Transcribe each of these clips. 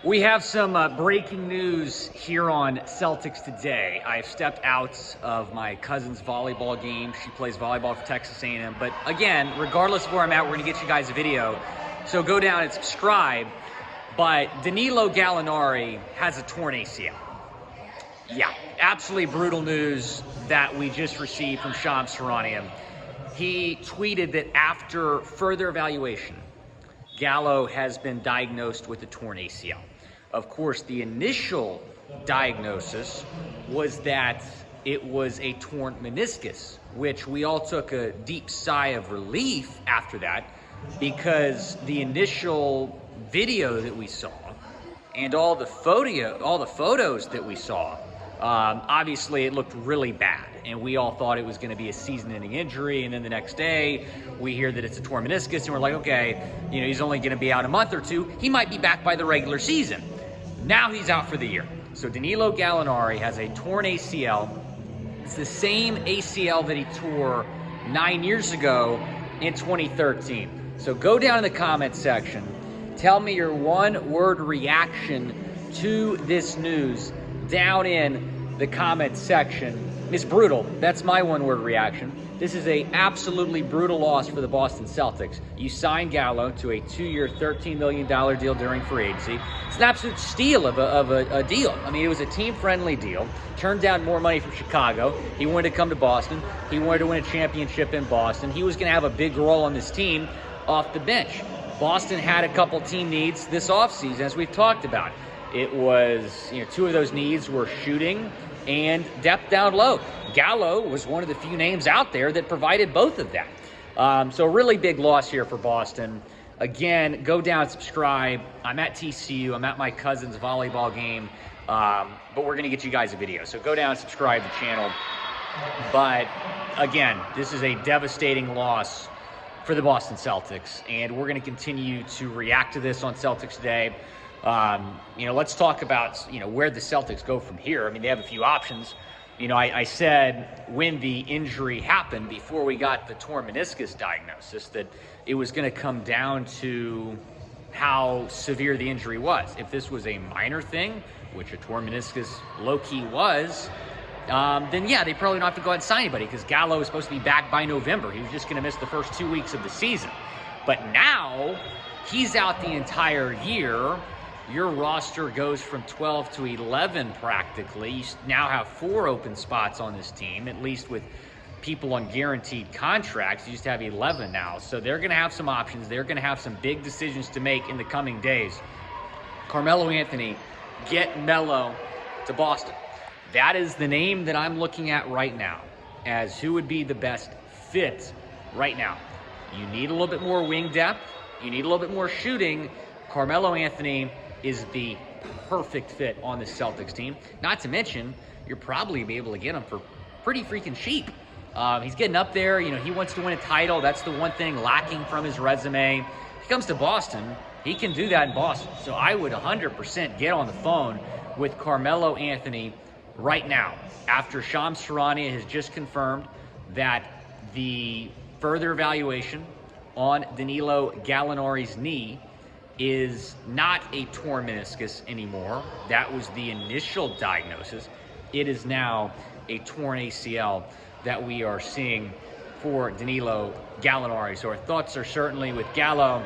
We have some breaking news here on Celtics Today. I've stepped out of my cousin's volleyball game. She plays volleyball for Texas A&M. But again, regardless of where I'm at, we're going to get you guys a video. So go down and subscribe. But Danilo Gallinari has a torn ACL. Yeah, absolutely brutal news that we just received from Shams Charania. He tweeted that after further evaluation, Gallo has been diagnosed with a torn ACL. Of course, the initial diagnosis was that it was a torn meniscus, which we all took a deep sigh of relief after that, because the initial video that we saw and all the photos that we saw, obviously it looked really bad, and we all thought it was going to be a season-ending injury. And then the next day we hear that it's a torn meniscus, and we're like, okay, he's only going to be out a month or two. He might be back by the regular season. Now he's out for the year. So Danilo Gallinari has a torn ACL. It's the same ACL that he tore 9 years ago in 2013. So go down in the comment section. Tell me your one-word reaction to this news down in the comment section. It's brutal. That's my one-word reaction. This is a absolutely brutal loss for the Boston Celtics. You signed Gallo to a 2-year, $13 million deal during free agency. It's an absolute steal of a deal. I mean, it was a team-friendly deal. Turned down more money from Chicago. He wanted to come to Boston. He wanted to win a championship in Boston. He was going to have a big role on this team off the bench. Boston had a couple team needs this offseason, as we've talked about. It was, two of those needs were shooting and depth down low. Gallo was one of the few names out there that provided both of that. So a really big loss here for Boston. Again, go down and subscribe. I'm at TCU. I'm at my cousin's volleyball game. But we're going to get you guys a video. So go down and subscribe to the channel. But again, this is a devastating loss for the Boston Celtics, and we're going to continue to react to this on Celtics Today. Let's talk about, where the Celtics go from here. I mean, they have a few options. I said when the injury happened, before we got the torn meniscus diagnosis, that it was going to come down to how severe the injury was. If this was a minor thing, which a torn meniscus low-key was, then yeah, they probably don't have to go out and sign anybody, because Gallo was supposed to be back by November. He was just going to miss the first 2 weeks of the season. But now he's out the entire year. Your roster goes from 12 to 11 practically. You now have 4 open spots on this team, at least with people on guaranteed contracts. You just have 11 now. So they're going to have some options. They're going to have some big decisions to make in the coming days. Carmelo Anthony, get Melo to Boston. That is the name that I'm looking at right now as who would be the best fit right now. You need a little bit more wing depth. You need a little bit more shooting. Carmelo Anthony is the perfect fit on the Celtics team. Not to mention, you'll probably be able to get him for pretty freaking cheap. He's getting up there. He wants to win a title. That's the one thing lacking from his resume. He comes to Boston. He can do that in Boston. So I would 100% get on the phone with Carmelo Anthony right now, after Shams Charania has just confirmed that the further evaluation on Danilo Gallinari's knee is not a torn meniscus anymore. That was the initial diagnosis. It is now a torn ACL that we are seeing for Danilo Gallinari. So our thoughts are certainly with Gallo.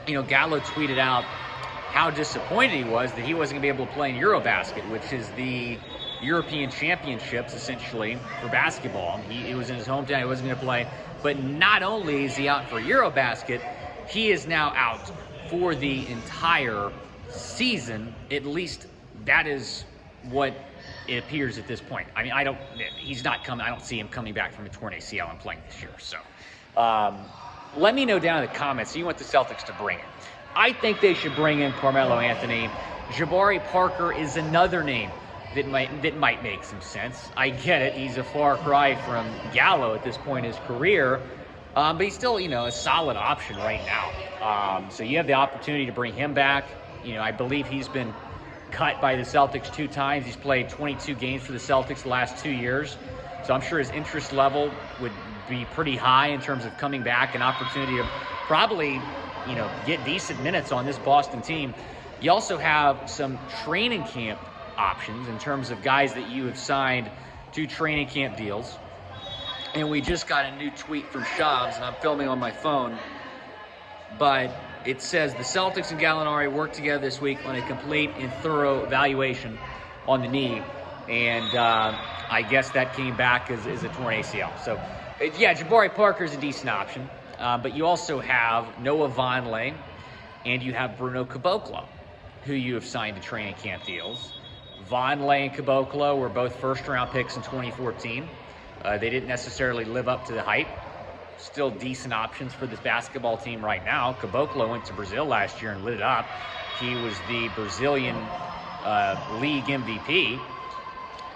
Gallo tweeted out how disappointed he was that he wasn't going to be able to play in Eurobasket, which is the European Championships, essentially, for basketball. He was in his hometown. He wasn't going to play. But not only is he out for Eurobasket, he is now out for the entire season. At least that is what it appears at this point. I mean, he's not coming. I don't see him coming back from a torn ACL and playing this year. So let me know down in the comments who you want the Celtics to bring in. I think they should bring in Carmelo Anthony. Jabari Parker is another name that might make some sense. I get it. He's a far cry from Gallo at this point in his career. But he's still, a solid option right now. So you have the opportunity to bring him back. I believe he's been cut by the Celtics 2 times. He's played 22 games for the Celtics the last 2 years. So I'm sure his interest level would be pretty high in terms of coming back, an opportunity to probably, get decent minutes on this Boston team. You also have some training camp options in terms of guys that you have signed to training camp deals. And we just got a new tweet from Shams, and I'm filming on my phone, but it says the Celtics and Gallinari worked together this week on a complete and thorough evaluation on the knee. And I guess that came back as a torn ACL. So, yeah, Jabari Parker's a decent option. But you also have Noah Vonleh and you have Bruno Caboclo, who you have signed to training camp deals. Vonleh and Caboclo were both first-round picks in 2014. They didn't necessarily live up to the hype. Still decent options for this basketball team right now. Caboclo went to Brazil last year and lit it up. He was the Brazilian league MVP.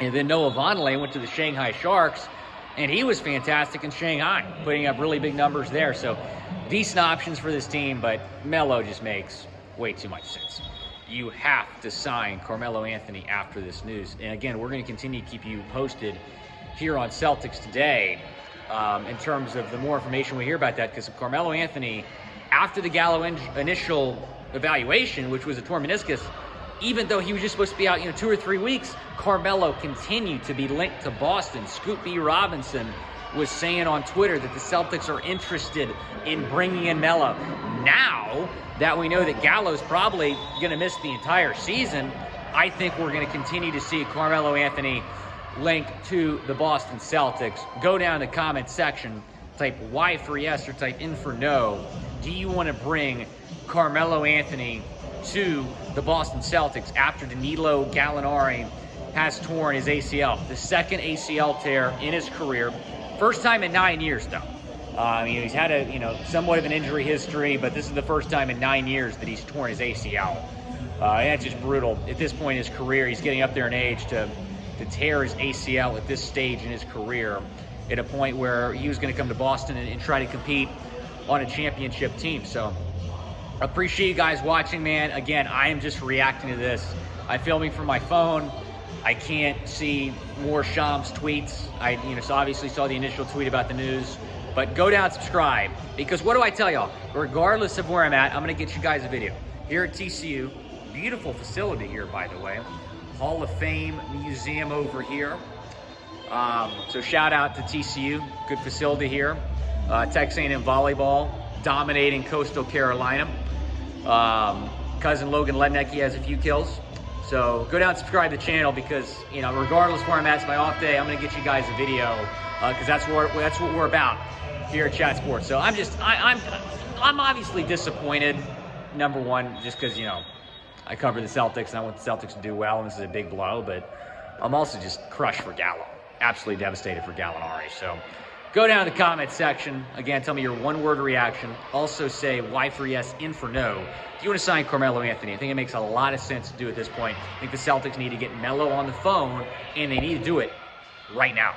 And then Noah Vonleh went to the Shanghai Sharks, and he was fantastic in Shanghai, putting up really big numbers there. So decent options for this team, but Melo just makes way too much sense. You have to sign Carmelo Anthony after this news. And again, we're going to continue to keep you posted here on Celtics Today in terms of the more information we hear about that, because Carmelo Anthony, after the Gallo initial evaluation, which was a torn meniscus, even though he was just supposed to be out 2 or 3 weeks, Carmelo continued to be linked to Boston. Scoop B. Robinson was saying on Twitter that the Celtics are interested in bringing in Melo. Now that we know that Gallo's probably going to miss the entire season, I think we're going to continue to see Carmelo Anthony linked to the Boston Celtics. Go down in the comment section, type Y for yes or type N for no. Do you want to bring Carmelo Anthony to the Boston Celtics after Danilo Gallinari has torn his ACL? The second ACL tear in his career. First time in 9 years, though. He's had a somewhat of an injury history, but this is the first time in 9 years that he's torn his ACL. That's just brutal. At this point in his career, he's getting up there in age to tear his ACL at this stage in his career, at a point where he was going to come to Boston and try to compete on a championship team. So appreciate you guys watching, man. Again, I am just reacting to this. I'm filming from my phone. I can't see more Shams tweets. I so obviously saw the initial tweet about the news, but go down and subscribe, because what do I tell y'all? Regardless of where I'm at, I'm going to get you guys a video here at TCU. Beautiful facility here, by the way. Hall of Fame museum over here. So shout out to TCU. Good facility here. Texas A&M volleyball dominating Coastal Carolina. Cousin Logan Lednecke has a few kills. So go down and subscribe to the channel, because regardless where I'm at, it's my off day. I'm going to get you guys a video, because that's what we're about here at Chat Sports. So I'm obviously disappointed. Number one, just because I cover the Celtics and I want the Celtics to do well, and this is a big blow. But I'm also just crushed for Gallo. Absolutely devastated for Gallinari. So go down to the comment section. Again, tell me your one-word reaction. Also say Y for yes, N for no. Do you want to sign Carmelo Anthony? I think it makes a lot of sense to do at this point. I think the Celtics need to get Melo on the phone, and they need to do it right now.